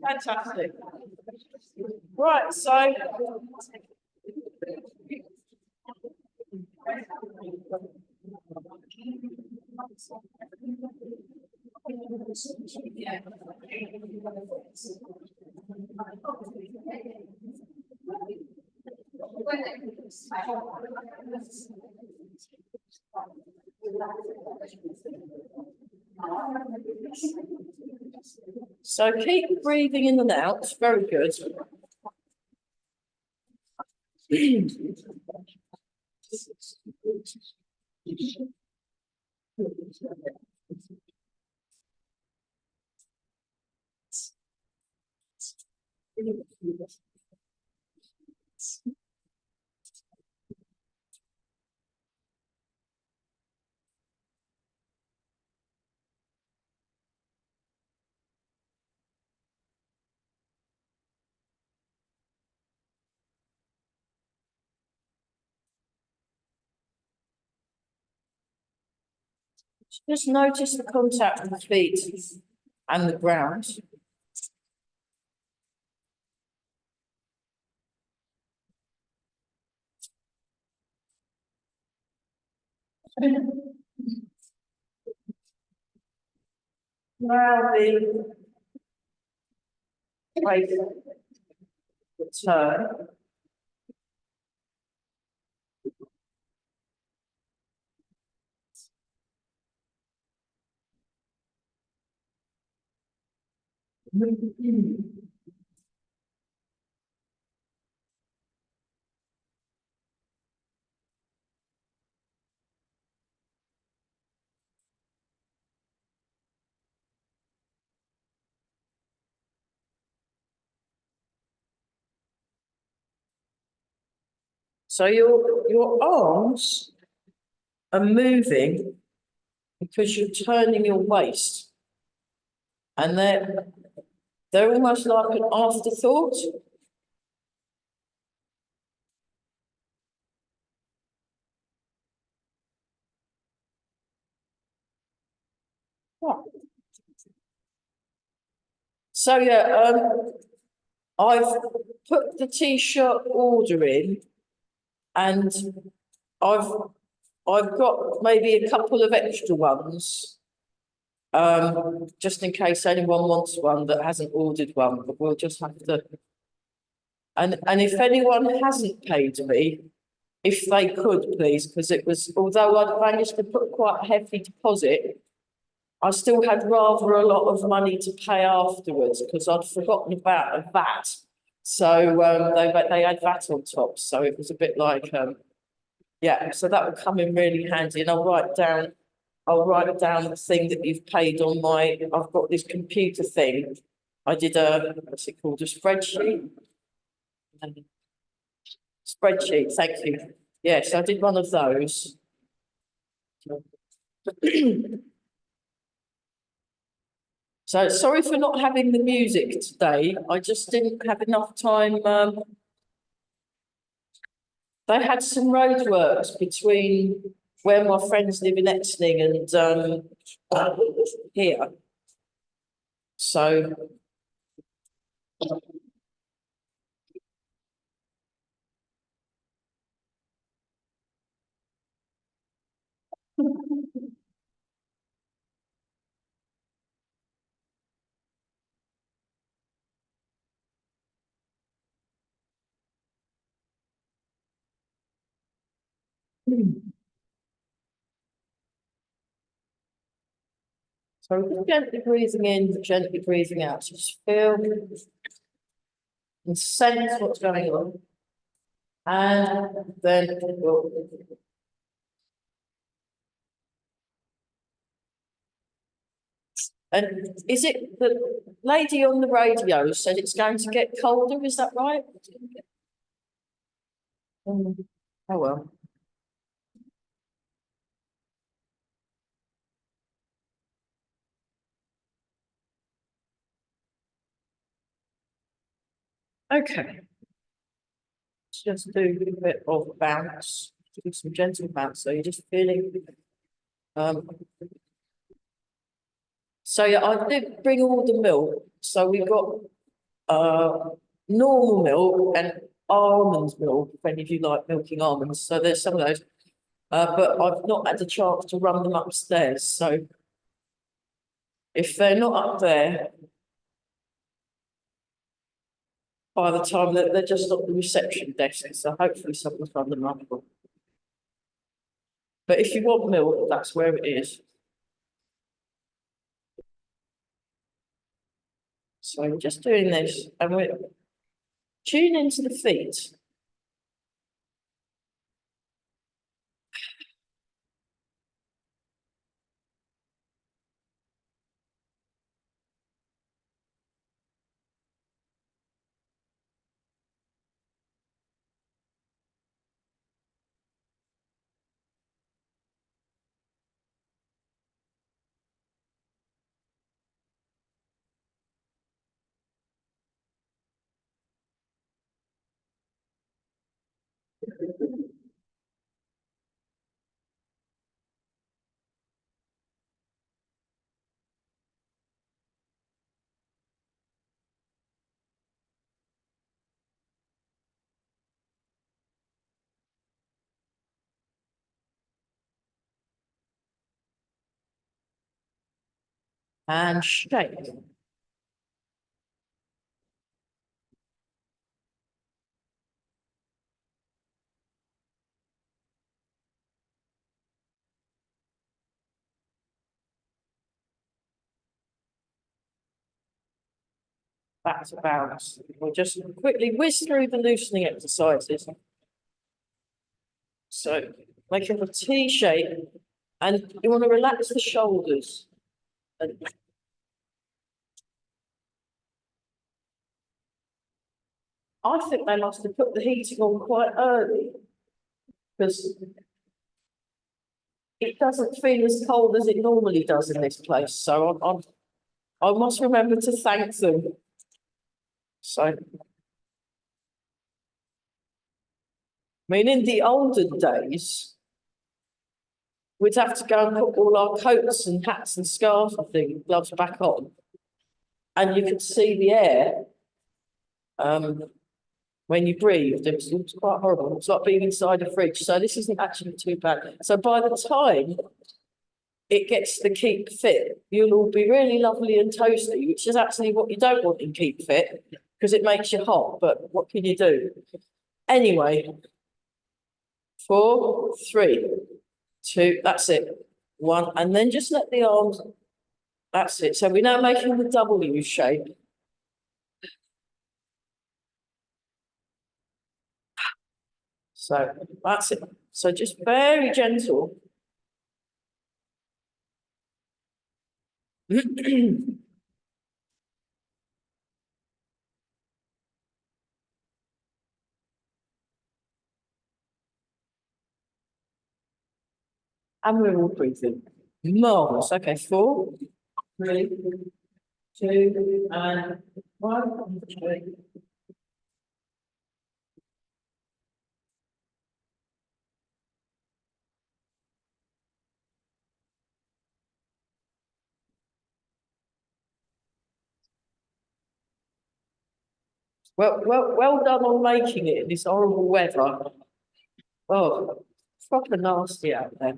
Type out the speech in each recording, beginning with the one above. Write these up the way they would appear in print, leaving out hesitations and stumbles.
Fantastic. Right, so so keep breathing in and out. Very good. Just notice the contact with the feet and the ground. Now the weight turn. So your arms are moving because you're turning your waist, and they're almost like an afterthought. So yeah, I've put the t-shirt order in, and I've got maybe a couple of extra ones, just in case anyone wants one that hasn't ordered one. But we'll just have to. And if anyone hasn't paid me, if they could please, because it was, although I'd managed to put quite a hefty deposit, I still had rather a lot of money to pay afterwards because I'd forgotten about a VAT. So they had VAT on top, so it was a bit like yeah. So that would come in really handy, and I'll write down the thing that you've paid on my. I've got this computer thing. I did what's it called, a spreadsheet. Spreadsheet, thank you. Yes, I did one of those. So sorry for not having the music today. I just didn't have enough time. They had some roadworks between where my friends live in Exning and here. So gently breathing in, gently breathing out. Just feel and sense what's going on. And then and is it the lady on the radio said it's going to get colder? Is that right? Oh well. Okay. Let's just do a bit of bounce, do some gentle bounce, so you're just feeling, um. So yeah, I did bring all the milk, so we've got, normal milk and almond milk, if any of you like milking almonds, so there's some of those. But I've not had the chance to run them upstairs, so if they're not up there by the time that they're just at the reception desk, so hopefully someone's run them up. But if you want milk, that's where it is. So we're just doing this and we're tuning into the feet. And shake. That's a bounce. We'll just quickly whiz through the loosening exercises. So making a T shape, and you want to relax the shoulders. And I think they must have put the heating on quite early, because it doesn't feel as cold as it normally does in this place. So I must remember to thank them. So, I mean, in the olden days, we'd have to go and put all our coats and hats and scarves and things, gloves back on. And you could see the air, when you breathed. It was quite horrible. It's like being inside a fridge. So this isn't actually too bad. So by the time it gets to Keep Fit, you'll all be really lovely and toasty, which is actually what you don't want in Keep Fit, because it makes you hot, but what can you do? Anyway, 4, 3, 2, that's it. 1, and then just let the arms, that's it. So we're now making the W shape. So that's it. So just very gentle. And we're all breathing. Marvelous. Okay, 4, 3, 2, and 1. Well done on making it in this horrible weather. Oh, proper nasty out there.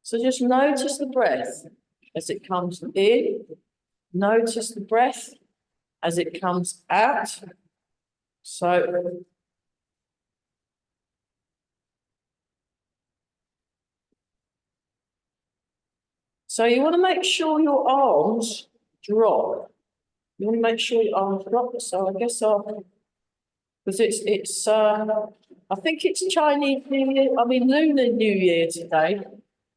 So just notice the breath as it comes in. Notice the breath as it comes out. So you want to make sure your arms drop. You want to make sure your arms drop. So I guess because it's I think it's Chinese New Year. I mean Lunar New Year today,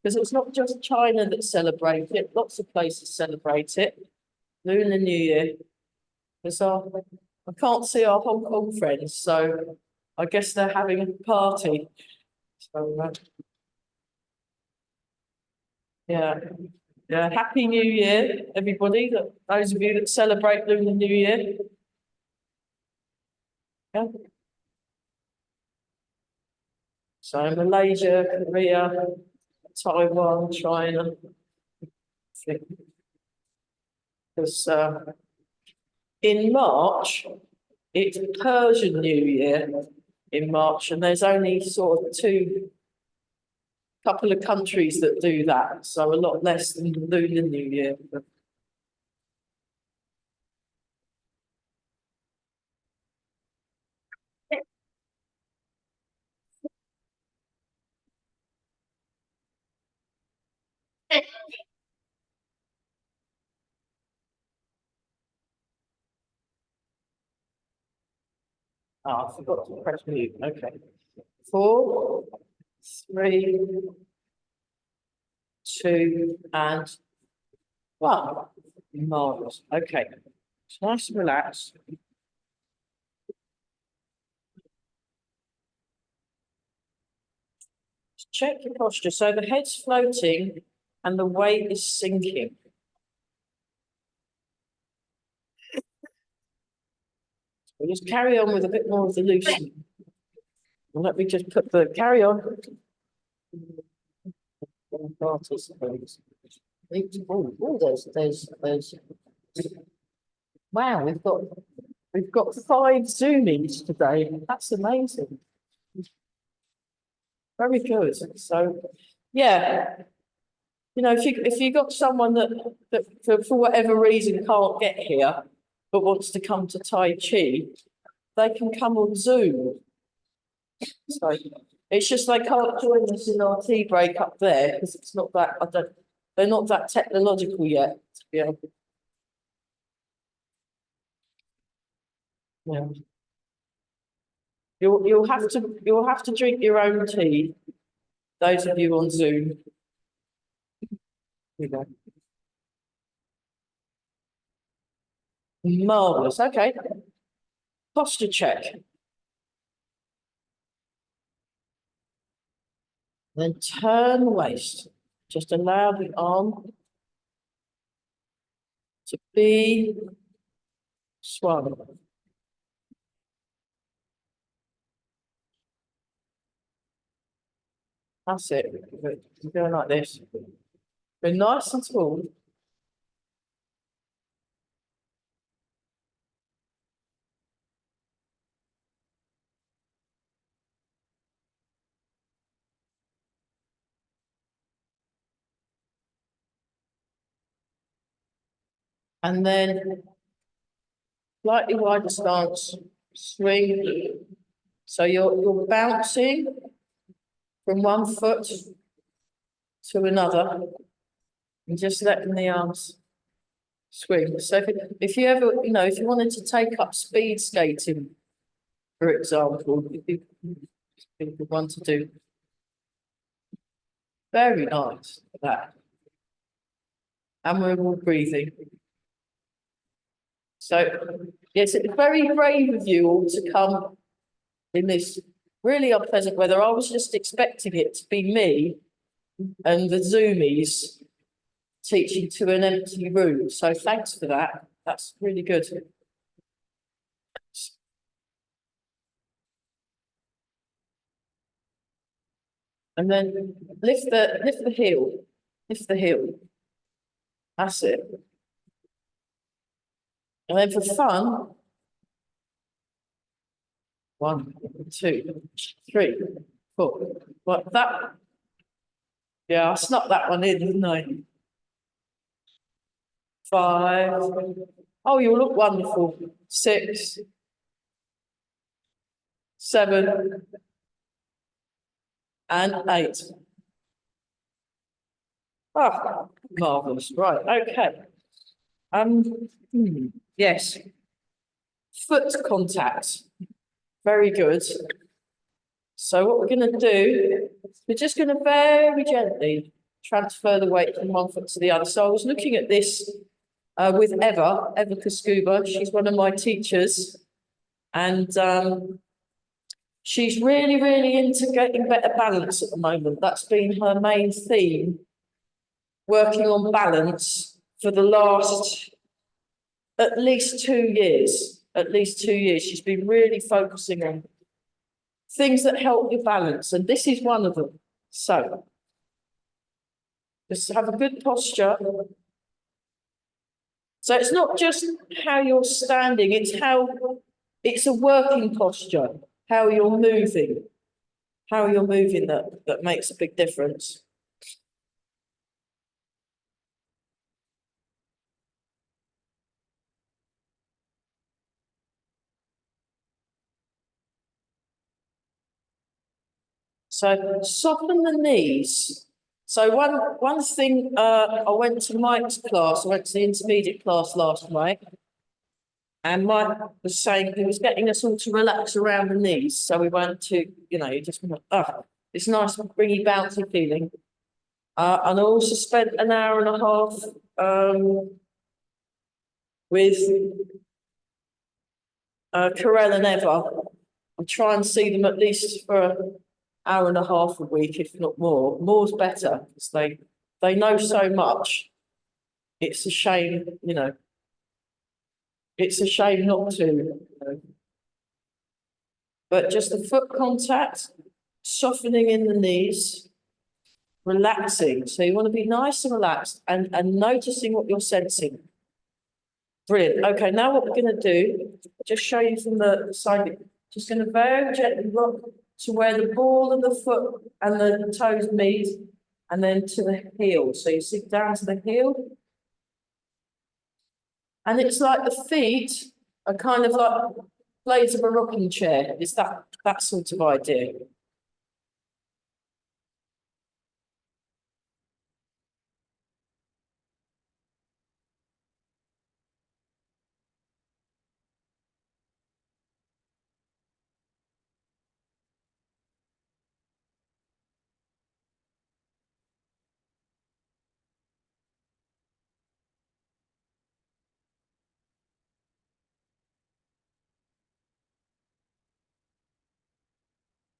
because it's not just China that celebrates it. Lots of places celebrate it. Lunar New Year. Because I can't see our Hong Kong friends, so I guess they're having a party. So yeah. Yeah, Happy New Year, everybody, those of you that celebrate Lunar New Year. Yeah. So Malaysia, Korea, Taiwan, China. Because in March, it's Persian New Year in March, and there's only sort of couple of countries that do that, so a lot less than the Lunar New Year. Oh, I forgot to press mute. Okay. 4, 3, 2, and 1. Marvelous. Okay. It's nice and relaxed. Check your posture. So the head's floating and the weight is sinking. We'll just carry on with a bit more of the loosening. Let me just put the carry on. Oh, there's. Wow, we've got 5 Zoomies today. That's amazing. Very good. So, yeah, you know, if you got someone that for whatever reason can't get here but wants to come to Tai Chi, they can come on Zoom. So it's just they can't join us in our tea break up there because it's not that they're not that technological yet. Yeah. Yeah. You'll have to drink your own tea. Those of you on Zoom. Here we go. Marvelous. Okay. Posture check. Then turn the waist. Just allow the arm to be swung. That's it. We're going like this. Be nice and tall. And then slightly wider stance, swing. So you're bouncing from one foot to another and just letting the arms swing. So if you ever, you know, if you wanted to take up speed skating, for example, it'd be a good one to do. Very nice, that. And we're all breathing. So, yes, it's very brave of you all to come in this really unpleasant weather. I was just expecting it to be me and the Zoomies teaching to an empty room. So thanks for that. That's really good. And then lift the heel. Lift the heel. That's it. And then for fun, 1, 2, 3, 4. Well, that, yeah, I snuck that one in, didn't I? 5. Oh, you look wonderful. 6, 7, and 8. Ah, marvelous. Right, okay. Yes. Foot contact. Very good. So what we're going to do, we're just going to very gently transfer the weight from one foot to the other. So I was looking at this with Eva Kaskuba. She's one of my teachers. And she's really, really into getting better balance at the moment. That's been her main theme working on balance for the last at least 2 years. At least 2 years. She's been really focusing on things that help you balance, and this is one of them. So just have a good posture. So it's not just how you're standing, it's a working posture, how you're moving. How you're moving that makes a big difference. So soften the knees. So one thing, I went to Mike's class, I went to the intermediate class last night. And Mike was saying he was getting us all to relax around the knees. So we went to, you just went, it's nice, bringy, bouncy feeling. And I also spent an hour and a half with Carell and Eva. I try and see them at least for an hour and a half a week, if not more. More's better because they know so much. It's a shame, it's a shame not to. But just the foot contact, softening in the knees, relaxing. So you want to be nice and relaxed and noticing what you're sensing. Brilliant. Okay, now what we're going to do, just show you from the side, just going to very gently rock to where the ball of the foot and the toes meet, and then to the heel. So you sit down to the heel. And it's like the feet are kind of like blades of a rocking chair. It's that sort of idea.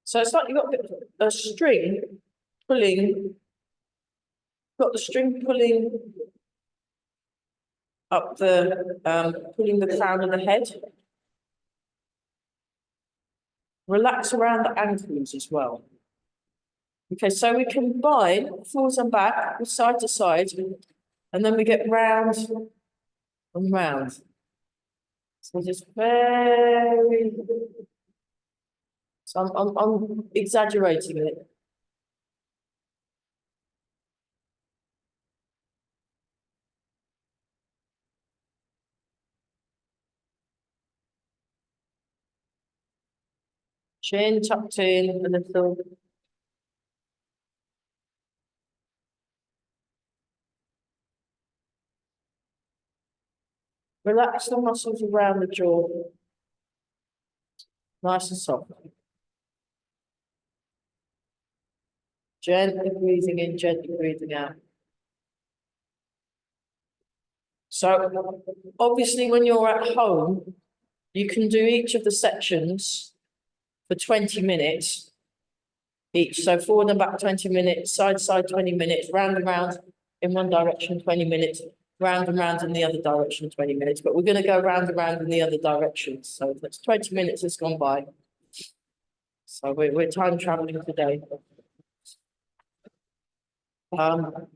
So it's like you've got a string pulling, got the string pulling up pulling the crown of the head. Relax around the ankles as well. Okay, so we combine forwards and back, side to side, and then we get round and round. So just very. So I'm exaggerating it. Chin tucked in a little. Relax the muscles around the jaw. Nice and soft. Gently breathing in, gently breathing out. So obviously when you're at home, you can do each of the sections for 20 minutes each. So forward and back 20 minutes, side to side 20 minutes, round and round in one direction 20 minutes, round and round in the other direction 20 minutes. But we're going to go round and round in the other direction. So that's 20 minutes has gone by. So we're time traveling today. But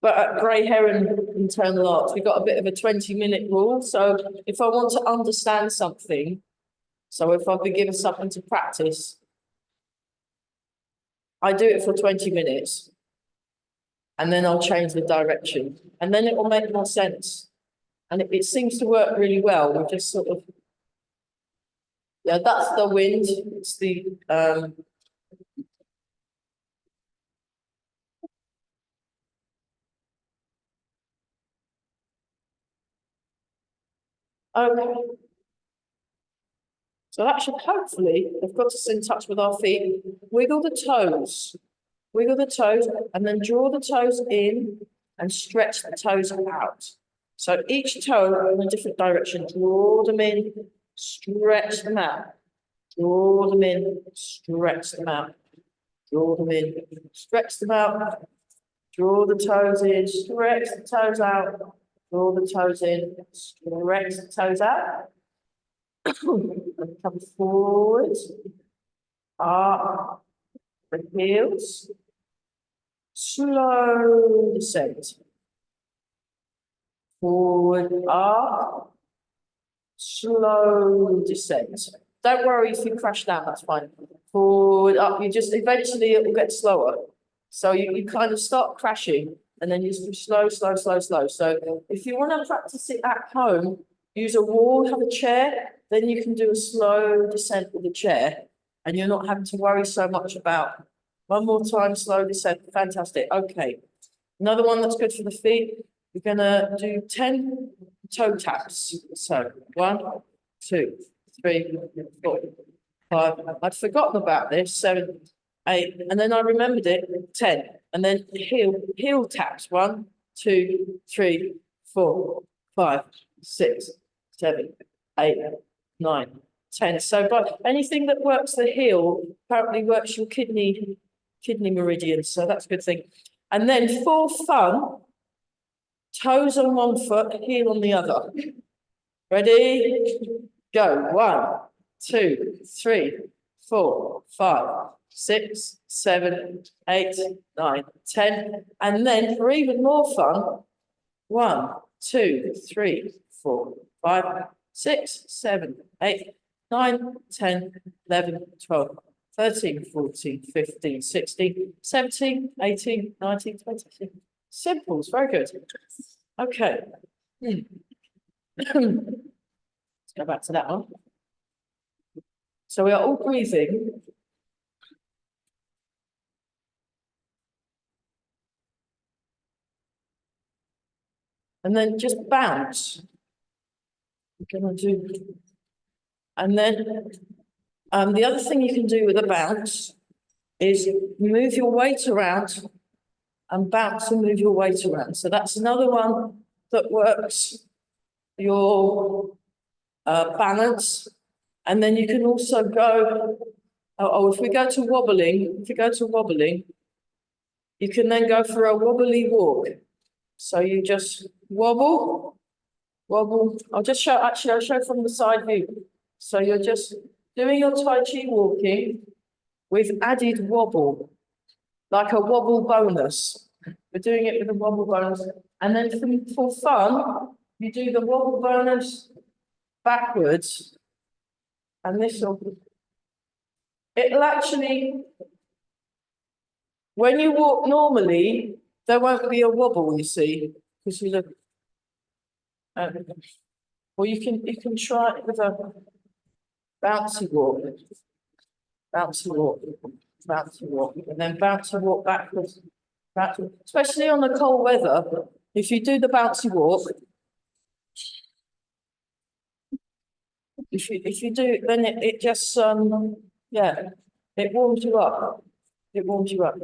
at Grey Heron Internal Arts, we've got a bit of a 20-minute rule. So if I want to understand something, so if I've been given something to practice, I do it for 20 minutes. And then I'll change the direction. And then it will make more sense. And it seems to work really well. We just sort of, yeah, that's the wind. It's the, okay. So that should hopefully have got us in touch with our feet. Wiggle the toes, and then draw the toes in and stretch the toes out. So each toe in a different direction, draw them in, stretch them out. Draw them in, stretch them out. draw them in, stretch them out, draw the toes in, stretch the toes out, draw the toes in, stretch the toes out. And come forward, up, the heels, slow descent. Forward, up, slow descent. Don't worry if you crash down, that's fine. Forward, up, you just, eventually it will get slower. So you kind of start crashing and then you just do slow, slow, slow, slow. So if you want to practice it at home, use a wall, have a chair, then you can do a slow descent with a chair and you're not having to worry so much about. One more time, slow descent, fantastic, okay. Another one that's good for the feet, we're gonna do 10 toe taps. So 1, 2, 3, 4, 5. I'd forgotten about this. 7, 8, and then I remembered it. 10, and then heel taps. 1, 2, 3, 4, 5, 6, 7, 8, 9, 10. So, but anything that works the heel apparently works your kidney meridians. So that's a good thing. And then for fun, toes on one foot, heel on the other. Ready? Go. 1, 2, 3, 4, 5, 6, 7, 8, 9, 10. And then for even more fun, 1, 2, 3, 4, 5, 6, 7, 8, 9, 10, 11, 12, 13, 14, 15, 16, 17, 18, 19, 20. Simples, very good. Okay. Let's go back to that one. So we are all breathing. And then just bounce. We're gonna do, and then the other thing you can do with a bounce is move your weight around and bounce and move your weight around. So that's another one that works your balance. And then you can also go, if we go to wobbling, you can then go for a wobbly walk. So you just wobble, wobble. I'll show from the side view. So you're just doing your Tai Chi walking with added wobble, like a wobble bonus. We're doing it with a wobble bonus. And then for fun, you do the wobble bonus backwards. And it'll actually, when you walk normally, there won't be a wobble, you see, because you look, or you can try it with a bouncy walk, and then bouncy walk backwards, especially on the cold weather. If you do the bouncy walk, if you do, then it just yeah, it warms you up. It warms you up.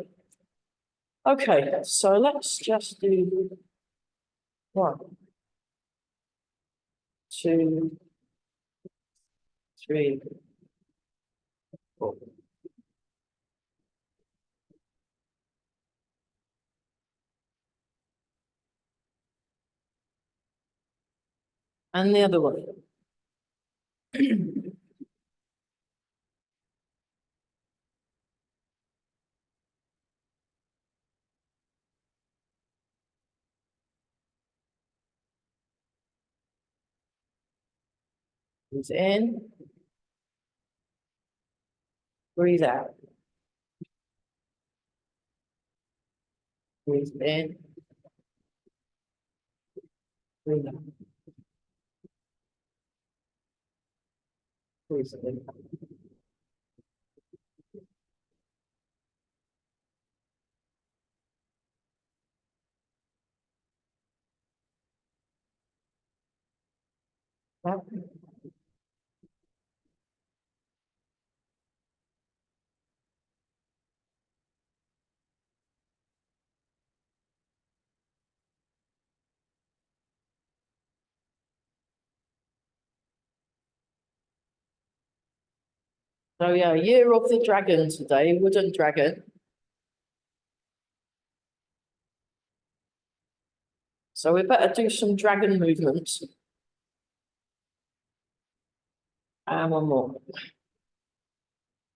Okay, so let's just do 1, 2, 3, 4. And the other one. Breathe in. Breathe out. Breathe in. Breathe out. Breathe in. Out. So yeah, year of the dragon today, wooden dragon. So we better do some dragon movements. And one more.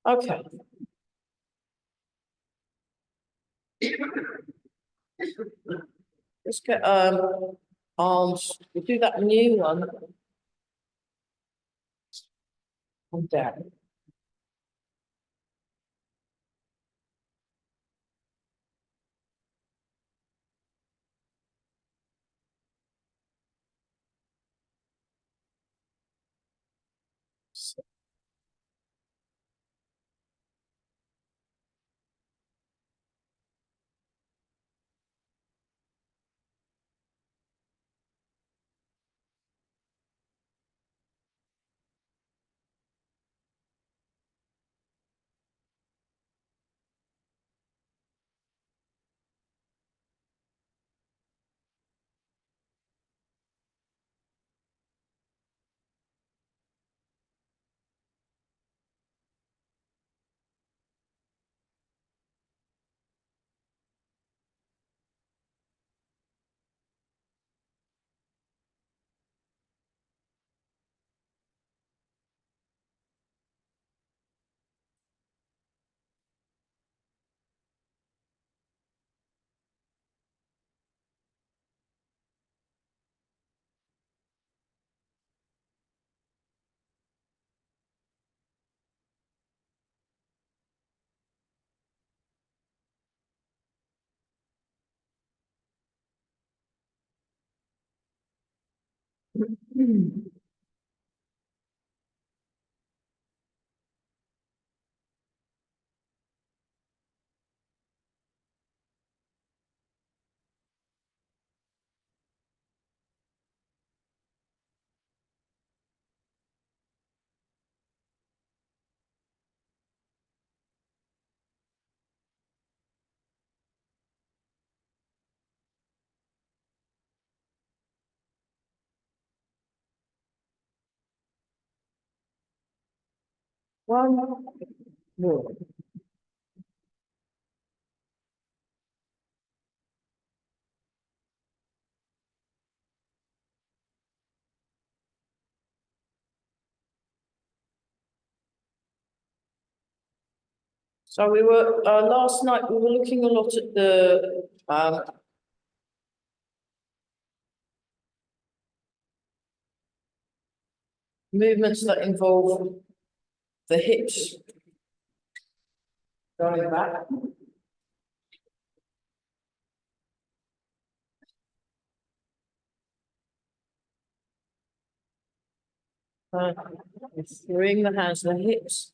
Okay. Let's get arms. We'll do that new one. And down. One more. So we were, last night, we were looking a lot at the, movements that involve the hips going back. Throwing the hands, the hips.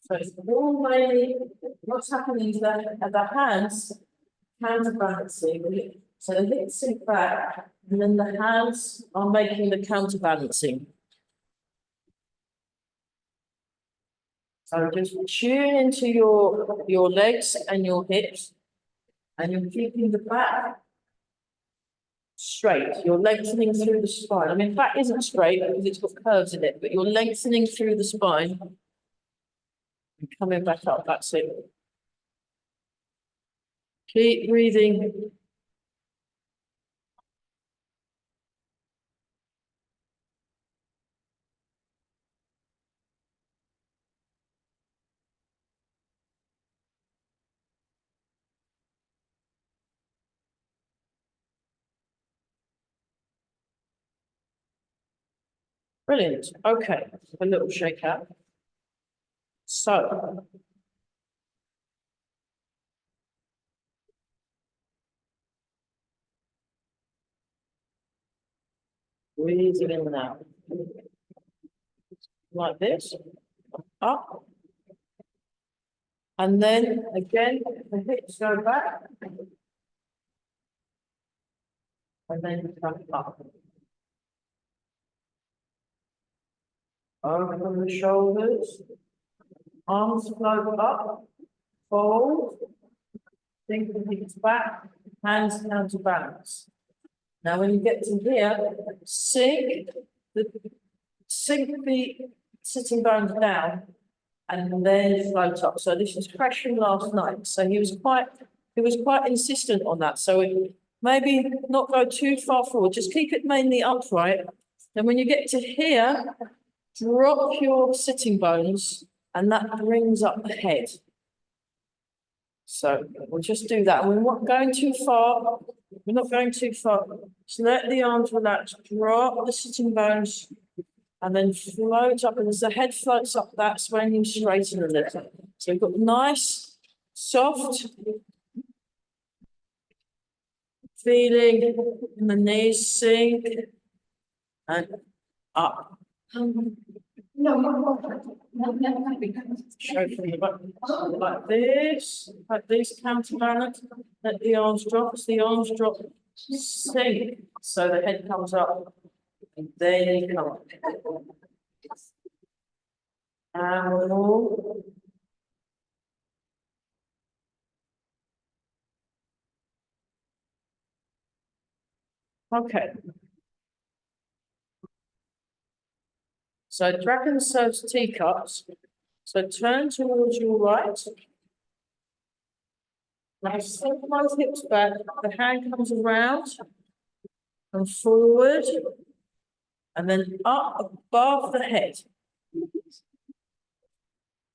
So it's all mainly, what's happening is that the hands counterbalancing. So the hips sink back, and then the hands are making the counterbalancing. So just tune into your legs and your hips, and you're keeping the back straight. You're lengthening through the spine. I mean, back isn't straight because it's got curves in it, but you're lengthening through the spine and coming back up. That's it. Keep breathing. Brilliant. Okay, a little shake out. So. Breathing in and out. Like this. Up. And then again, the hips go back. And then come up. Open the shoulders. Arms float up. Fold. Think the hips back. Hands counterbalance. Now, when you get to here, sink the sitting bones down, and then float up. So this is fresh from last night. So he was quite insistent on that. So maybe not go too far forward, just keep it mainly upright. Then when you get to here, drop your sitting bones and that brings up the head. So we'll just do that. We're not going too far. We're not going too far. So let the arms relax, drop the sitting bones and then float up. And as the head floats up, that's when you straighten a little. So you've got nice, soft feeling in the knees sink and up. Show from the back, like this, counterbalance. Let the arms drop. As the arms drop, sink. So the head comes up, and then you come up. And all. Okay. So dragon serves teacups. So turn towards your right. Now sink those hips back. The hand comes around and forward, and then up above the head.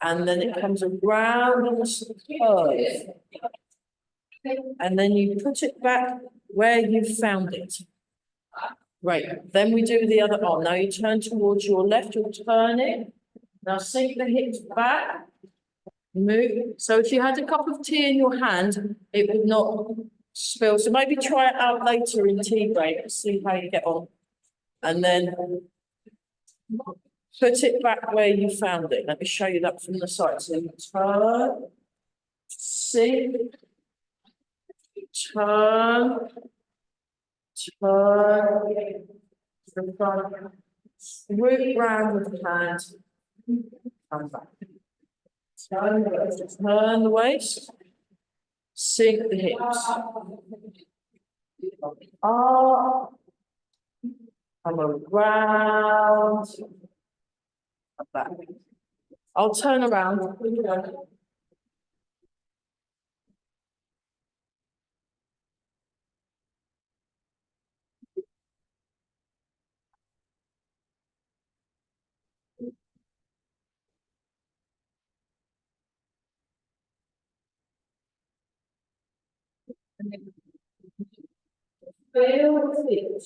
And then it comes around in a curve. And then you put it back where you found it. Right, then we do the other arm. Now you turn towards your left, you'll turn it. Now sink the hips back, move. So if you had a cup of tea in your hand, it would not spill. So maybe try it out later in tea break, see how you get on. And then put it back where you found it. Let me show you that from the side. So you turn, sink, turn, turn, root round with the hand, come back. Turn the waist, sink the hips. Up, come around, back. I'll turn around. Feel the feet.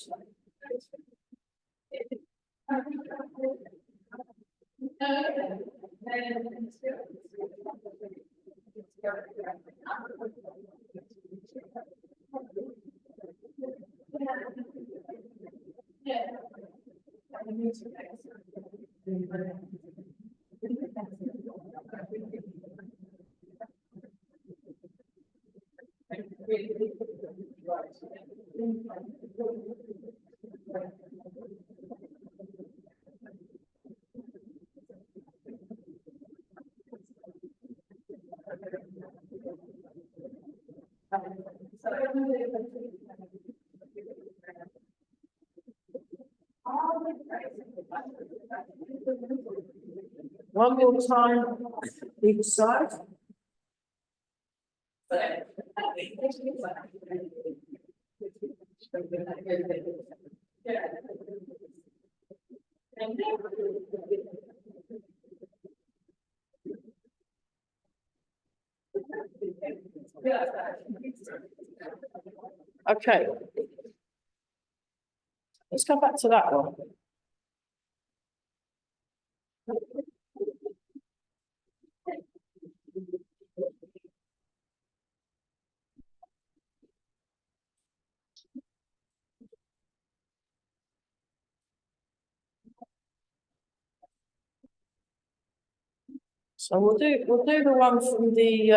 One more time, each side. Okay. Let's come back to that one. So we'll do the one from the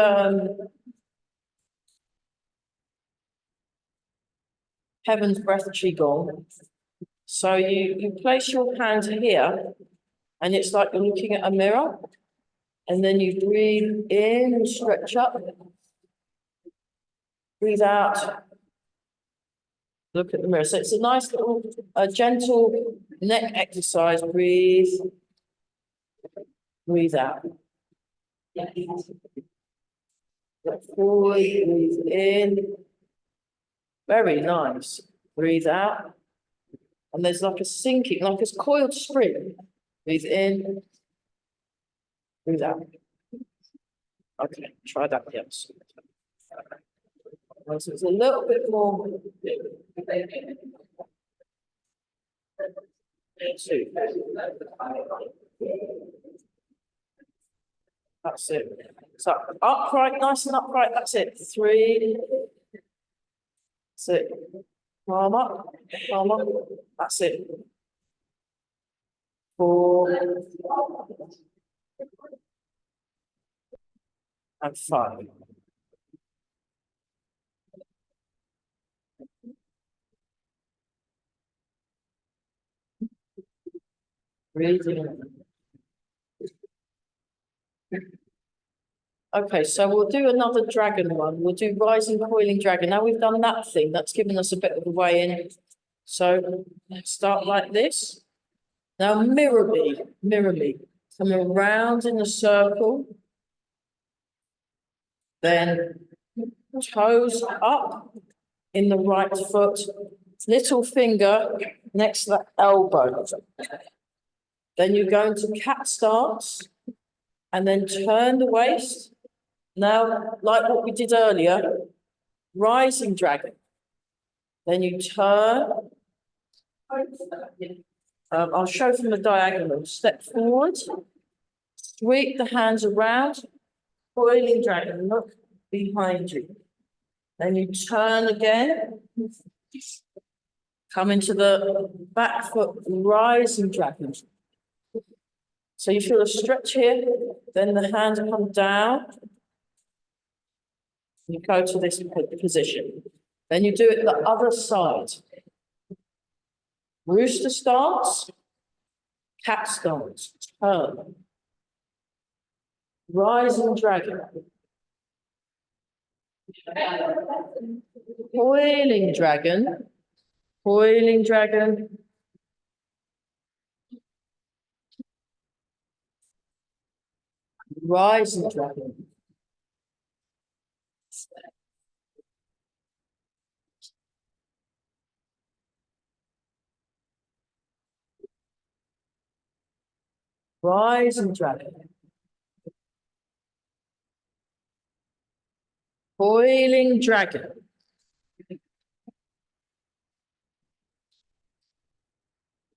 Heaven's Breath Qigong. So you place your hand here, and it's like you're looking at a mirror, and then you breathe in and stretch up. Breathe out. Look at the mirror. So it's a nice little, gentle neck exercise. Breathe. Breathe out. Look forward, breathe in. Very nice. Breathe out. And there's like a sinking, like a coiled spring. Breathe in. Breathe out. Okay, try that the other side. So it's a little bit more. Two. That's it. So upright, nice and upright. That's it. Three. That's it. Palm up. Palm up. That's it. Four. And five. Breathing. Okay, so we'll do another dragon one. We'll do rising coiling dragon. Now we've done that thing. That's given us a bit of a way in. So let's start like this. Now mirror me, mirror me. Come around in a circle. Then toes up in the right foot. Little finger next to the elbow. Then you go into cat stance. And then turn the waist. Now, like what we did earlier, rising dragon. Then you turn. I'll show from the diagonal. Step forward. Sweep the hands around. Coiling dragon. Look behind you. Then you turn again. Come into the back foot, rising dragon. So you feel a stretch here. Then the hands come down. You go to this position. Then you do it the other side. Rooster stance, cat stance, turn. Rising dragon. Coiling dragon, coiling dragon. Rising dragon. Rising dragon. Coiling dragon.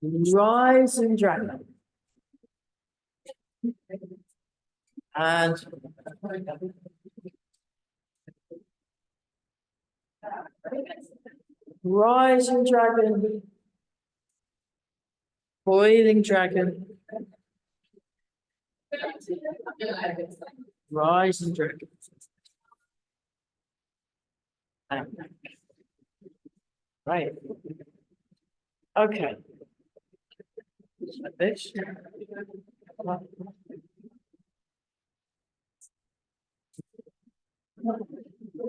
Rising dragon. And rising dragon. Coiling dragon. Rising dragon. Right. Okay. Like this.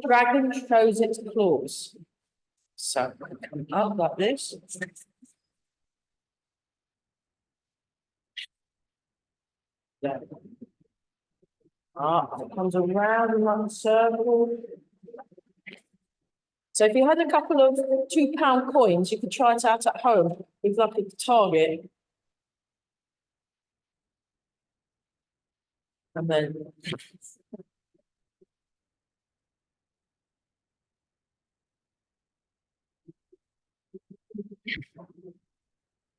Dragon shows its claws. So come up like this. Yeah. It comes around in one circle. So if you had a couple of £2 coins, you could try it out at home with like a target. And then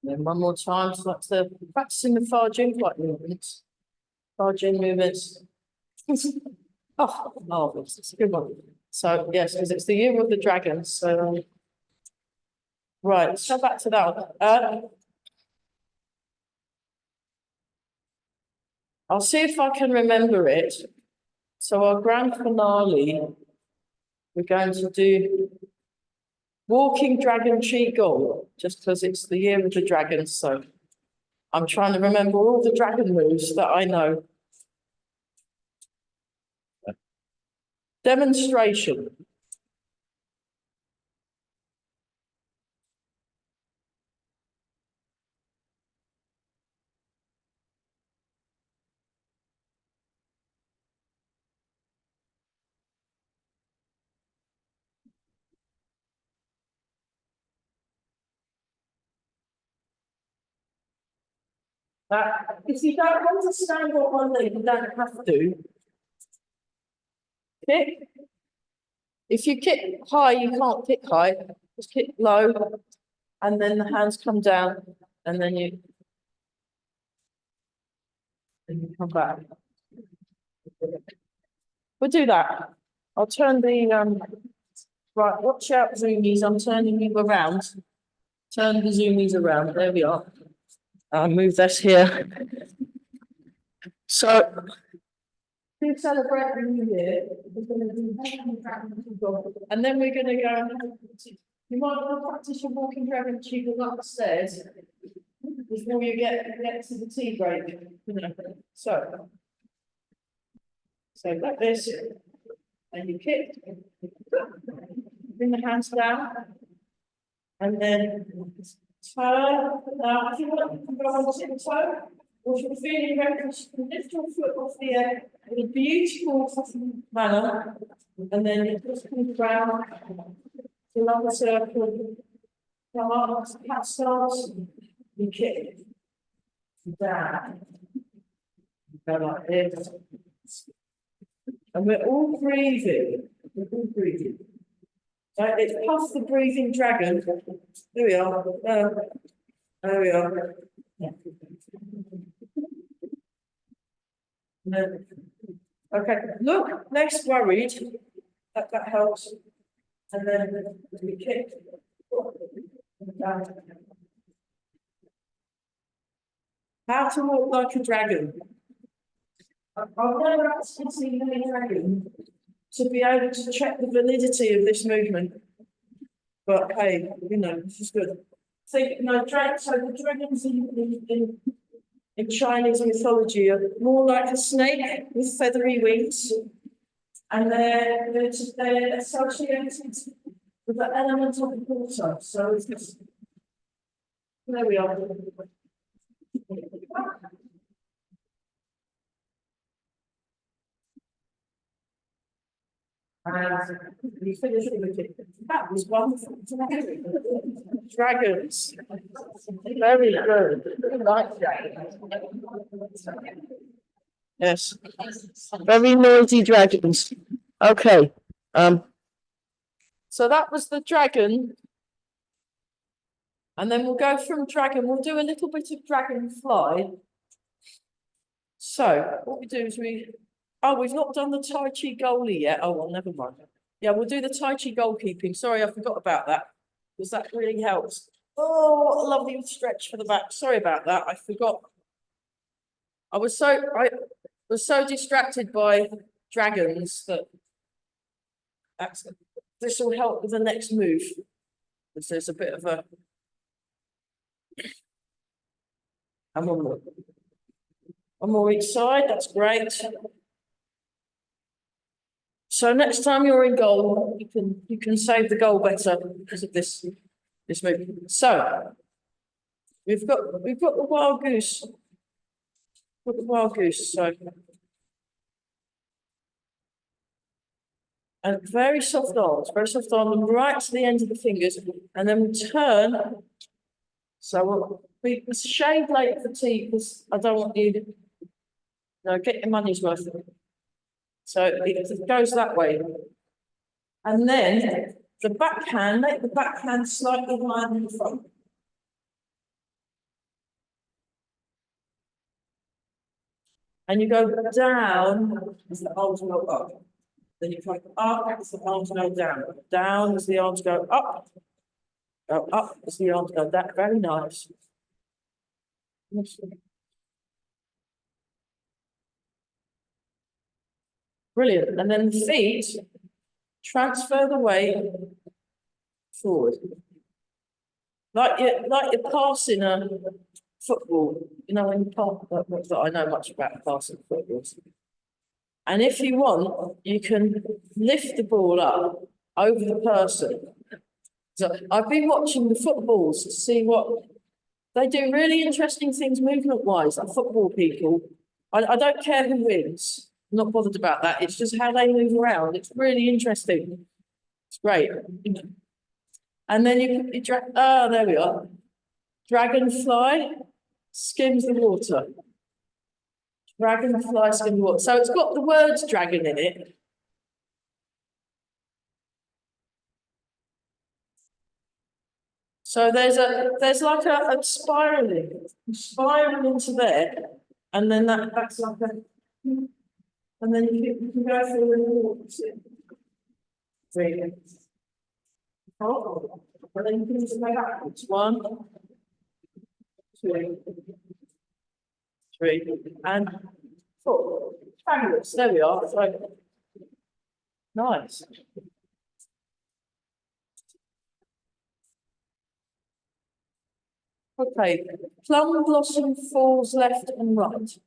one more time, so that's the practicing the Farjin like movements. Farjin movements. Oh, marvelous. It's a good one. So yes, because it's the year of the dragon. So right, let's go back to that. I'll see if I can remember it. So our grand finale, we're going to do walking dragon qigong, just because it's the year of the dragon. So I'm trying to remember all the dragon moves that I know. Demonstration. If you don't want to stand on one leg, you don't have to. Kick. If you kick high, you can't kick high. Just kick low, and then the hands come down, and then you come back. We'll do that. I'll turn the right. Watch out, zoomies. I'm turning you around. Turn the zoomies around. There we are. I'll move this here. So, to celebrate the new year, we're going to do, and then we're going to go. You might want to practice your walking dragon tube upstairs before you get to the tea break. So like this, and you kick, bring the hands down, and then turn. Now, if you want to go on tiptoe, or if you're feeling ready, you can lift your foot off the air in a beautiful manner, and then you just come round, another circle, come up, cat stance, you kick down, go like this. And we're all breathing. We're all breathing. Right, it's past the breathing dragon. There we are. There we are. Okay, look, less worried. That helps. And then we kick. How to walk like a dragon. I've never actually seen a dragon to be able to check the validity of this movement. But hey, this is good. So, so the dragons in Chinese mythology are more like a snake with feathery wings. And they're associated with the element of the water. So it's just, there we are. And we finished with it. That was wonderful. Dragons. Very good. I like dragons. Yes. Very noisy dragons. Okay. So that was the dragon. And then we'll go from dragon. We'll do a little bit of dragonfly. So what we do is we've not done the Tai Chi goalie yet. Oh, well, never mind. Yeah, we'll do the Tai Chi goalkeeping. Sorry, I forgot about that, because that really helps. Oh, what a lovely stretch for the back. Sorry about that. I forgot. I was so distracted by dragons that this will help with the next move. Because there's a bit of a. And one more each side. That's great. So next time you're in goal, you can save the goal better because of this movement. So we've got the wild goose. Got the wild goose. So and very soft arms right to the end of the fingers, and then we turn. So we shave late for tea because I don't want you to get your money's worth. So it goes that way. And then the backhand, make the backhand slightly higher than the front. And you go down as the arms go up. Then you come up as the arms go down. Down as the arms go up. Go up as the arms go down. Very nice. Brilliant. And then the feet transfer the weight forward. Like you're passing a football. When you pass, I know much about passing footballs. And if you want, you can lift the ball up over the person. So I've been watching the footballs to see what they do. Really interesting things movement-wise, like football people. I don't care who wins. I'm not bothered about that. It's just how they move around. It's really interesting. It's great. And then you drag. Oh, there we are. Dragonfly. skims the water. Dragonfly skims the water. So it's got the words dragon in it. So there's like a spiraling into there, and then that's like a, and then you can go through the water. Three. Oh, and then you can just go backwards. 1, 2, 3, and 4. Fabulous. There we are. So, nice. Okay, plum blossom falls left and right.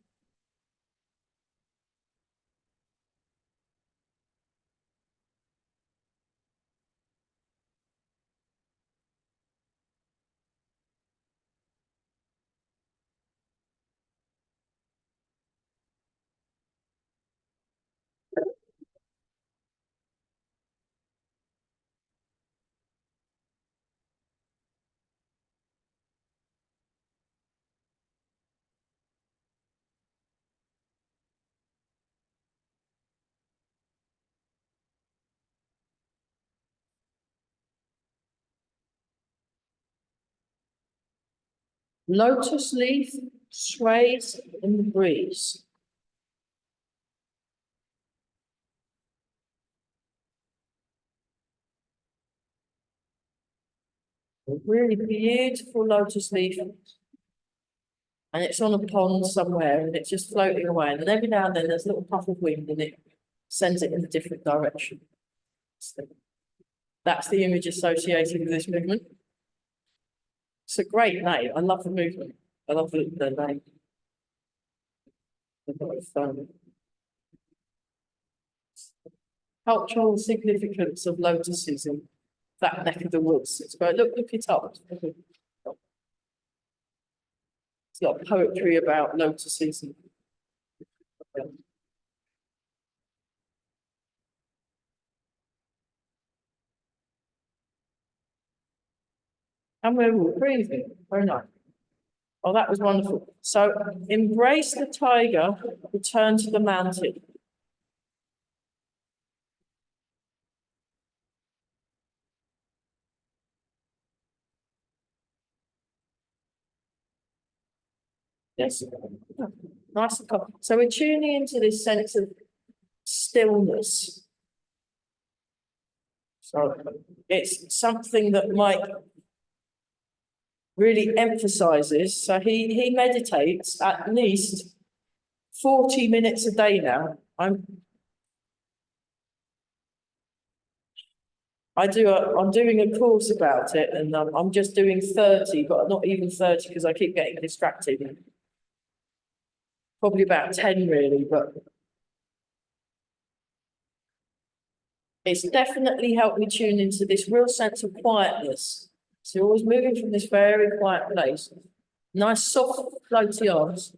Lotus leaf sways in the breeze. A really beautiful lotus leaf. And it's on a pond somewhere and it's just floating away. And then every now and then there's a little puff of wind and it sends it in a different direction. So that's the image associated with this movement. It's a great name. I love the movement. I love the name. Cultural significance of lotuses in that neck of the woods. It's great. Look it up. It's got poetry about lotuses. And we're all breathing. Very nice. Oh, that was wonderful. So, embrace the tiger, return to the mountain. Yes. Nice. So we're tuning into this sense of stillness. So it's something that Mike really emphasizes. So he meditates at least 40 minutes a day now. I'm doing a course about it, and I'm just doing 30, but not even 30 because I keep getting distracted. Probably about 10 really, but it's definitely helped me tune into this real sense of quietness. So you're always moving from this very quiet place. Nice soft floaty arms.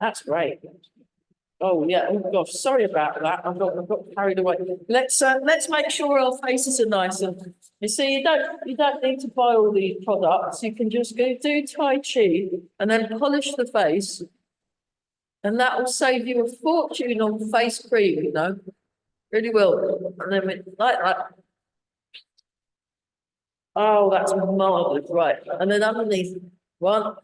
That's great. Oh yeah, oh gosh, sorry about that. I've got carried away. Let's make sure our faces are nice. And you see, you don't need to buy all these products. You can just go do Tai Chi and then polish the face. And that will save you a fortune on face cream, you know. Really will. And then like that. Oh, that's marvelous, right. And then underneath, 1,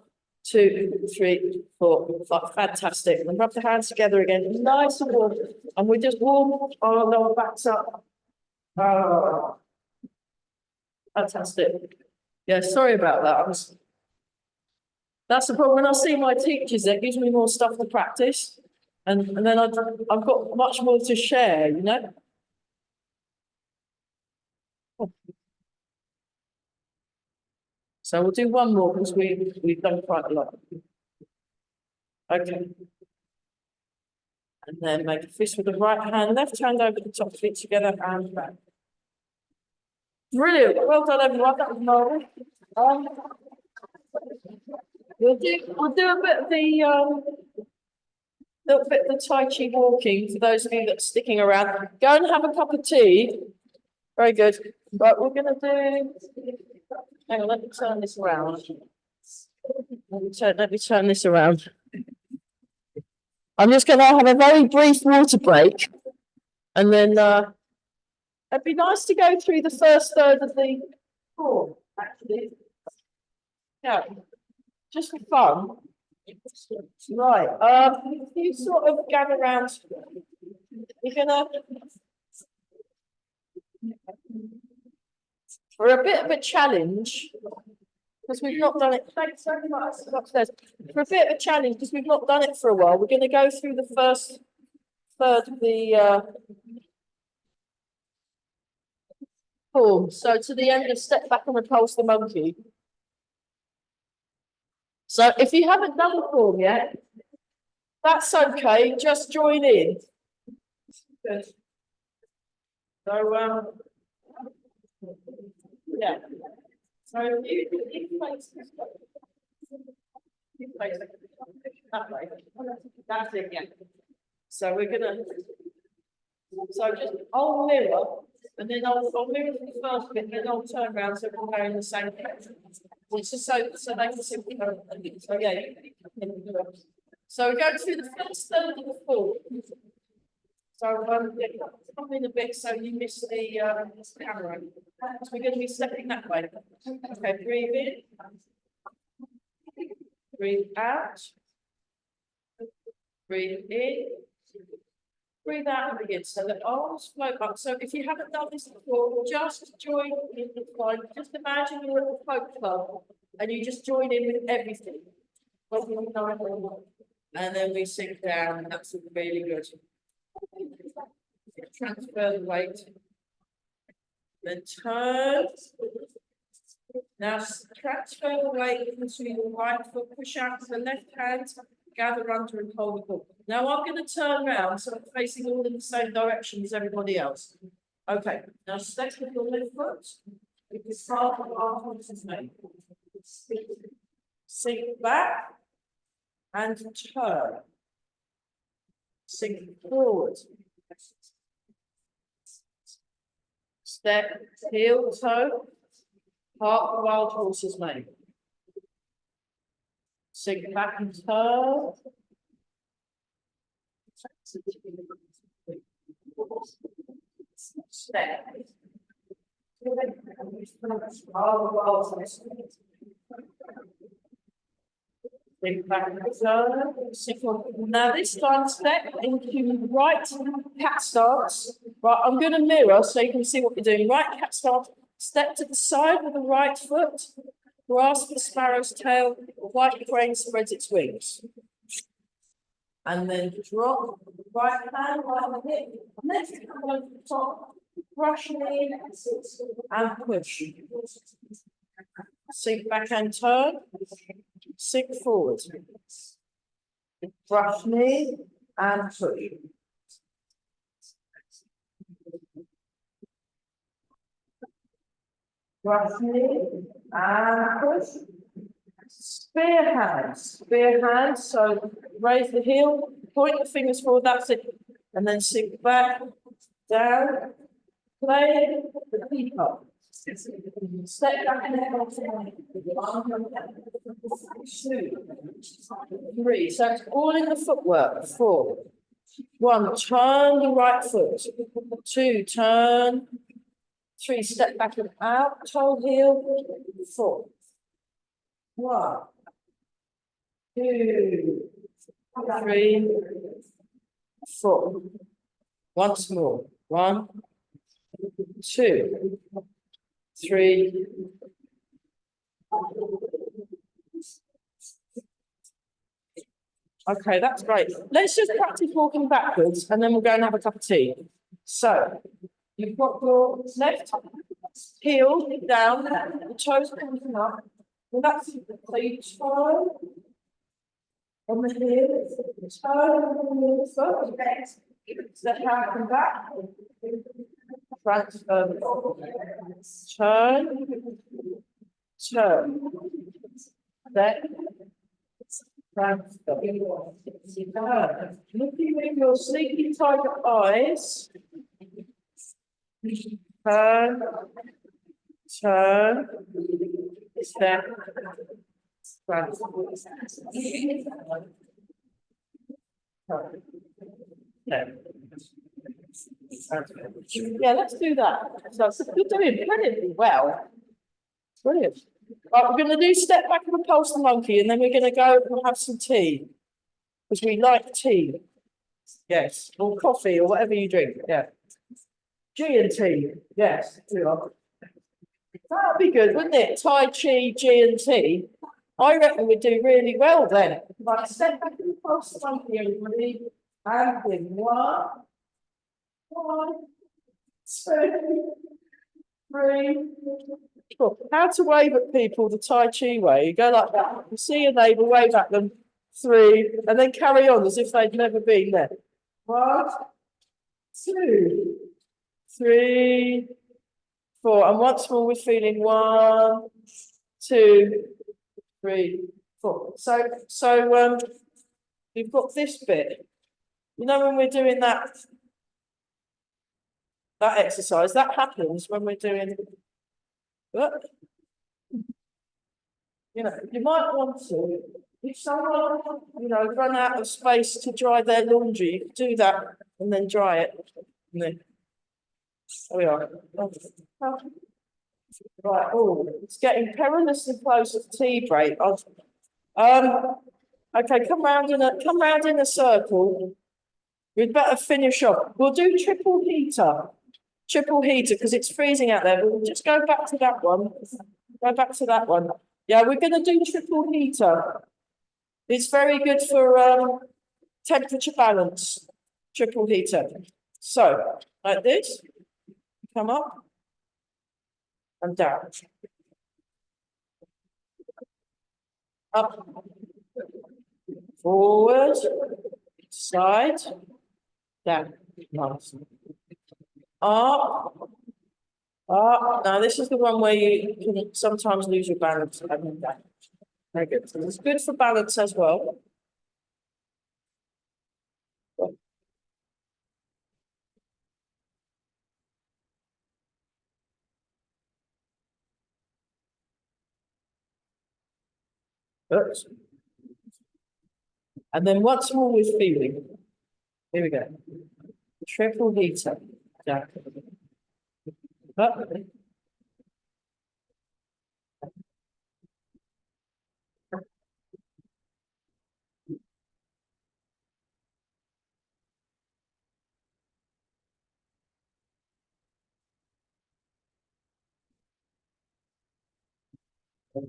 2, 3, 4, 5, fantastic. And rub the hands together again, nice and warm. And we just warm our lower backs up. Oh, fantastic. Yeah, sorry about that. That's the problem. When I see my teachers, it gives me more stuff to practice. And then I've got much more to share, you know. So we'll do one more because we've done quite a lot. Okay. And then make a fist with the right hand, left hand over the top, feet together, hands back. Brilliant. Well done, everyone. That was marvelous. We'll do a bit of the little bit of the Tai Chi walking for those of you that are sticking around. Go and have a cup of tea. Very good. Right, we're going to do. Hang on, let me turn this around. Let me turn this around. I'm just going to have a very brief water break, and then it'd be nice to go through the first third of the form, actually. Yeah, just for fun. Right. If you sort of gather around, we're gonna for a bit of a challenge. Because we've not done it. Thanks very much. Upstairs. For a bit of a challenge, because we've not done it for a while. We're going to go through the first third of the form. So to the end of step back and repulse the monkey. So if you haven't done the form yet, that's okay. Just join in. Good. So yeah. So you place that way. That's it, yeah. So we're gonna. So just I'll mirror, and then I'll mirror the first bit, and then I'll turn around so we're going in the same direction. It's just so they can see what we're going. So yeah. So we're going through the first third of the form. So come in a bit so you miss the camera. So we're going to be stepping that way. Okay, breathe in. Breathe out. Breathe in. Breathe out and begin. So the arms float up. So if you haven't done this before, just join in the fun. Just imagine you're at a folk club and you just join in with everything. And then we sink down, and that's really good. Transfer the weight. Then turn. Now transfer the weight into the right foot, push out to the left hand, gather under and hold the hook. Now I'm going to turn around so I'm facing all in the same direction as everybody else. Okay, now step with your left foot. If you start with our horses made. Sink back and turn. Sink forward. Step, heel, toe. Part the wild horses made. Sink back and turn. Step. Sink back and turn. Now this time step into right cat stance. Right, I'm going to mirror so you can see what you're doing. Right cat stance. Step to the side with the right foot. Grasp the sparrow's tail. White crane spreads its wings. And then drop right hand on the hip. Left hand over the top. Brush knee and push. Sink back and turn. Sink forward. Brush knee and push. Brush knee and push. Spear hands. So raise the heel, point the fingers forward, that's it. And then sink back, down, play the peacock. Step back and then 2, 3. So it's all in the footwork. 4. 1, turn the right foot. 2, turn. 3, step back and out, toe heel. 4. 1, 2, 3, 4. Once more. 1, 2, 3. Okay, that's great. Let's just practice walking backwards and then we'll go and have a cup of tea. So you've got your left heel down, the toes pointing up. And that's so you turn on the heel, turn on the foot, step out and back, transfer, turn, step, transfer. Looking with your sleepy tiger eyes, turn, step, Grand. Yeah, let's do that. So you're doing brilliantly well. Brilliant. Right, we're going to do step back and repulse the monkey, and then we're going to go and have some tea because we like tea. Yes, or coffee or whatever you drink. Yeah. G and T. Yes. That'd be good, wouldn't it? Tai Chi, G and T. I reckon we'd do really well then. Right, step back and repulse the monkey, everybody. And in one, 2, 3. Cool. How to wave at people the Tai Chi way. You go like that. You see your neighbour, wave at them. 3, and then carry on as if they'd never been there. 1, 2, 3, 4. And once more, we're feeling 1, 2, 3, 4. So we've got this bit. You know, when we're doing that exercise, that happens when we're doing. You know, you might want to, if someone, run out of space to dry their laundry, you can do that and then dry it. And then, there we are. Right, it's getting perilously close to tea break. Okay, come round in a circle. We'd better finish off. We'll do triple heater, because it's freezing out there. We'll just go back to that one. Yeah, we're going to do triple heater. It's very good for temperature balance, triple heater. So, like this, come up and down. Up, forward, side, down. Nice. Up. Now this is the one where you can sometimes lose your balance. Very good. So it's good for balance as well. Oops. And then once more with feeling. Here we go. Triple heater. Down. Up.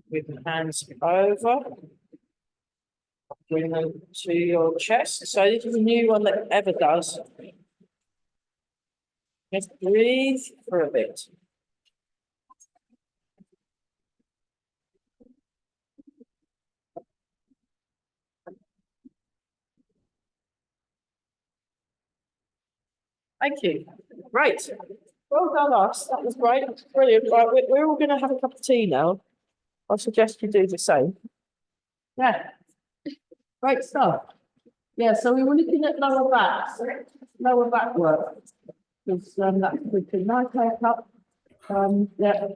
With the hands over, bring them to your chest. So this is a new one that Eva does. Just breathe for a bit. Thank you. Great. Well done, us. That was great. Brilliant. Right, we're all going to have a cup of tea now. I suggest you do the same. Yeah. Great stuff. Yeah, so we were looking at lower back work. Because that's with a nice haircut. Yeah.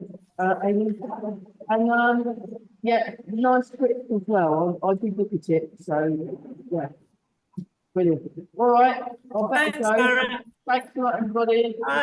Yeah, nice grip as well. I did look at it. So yeah. Brilliant. All right. I'll better go. Thanks a lot, everybody. Bye.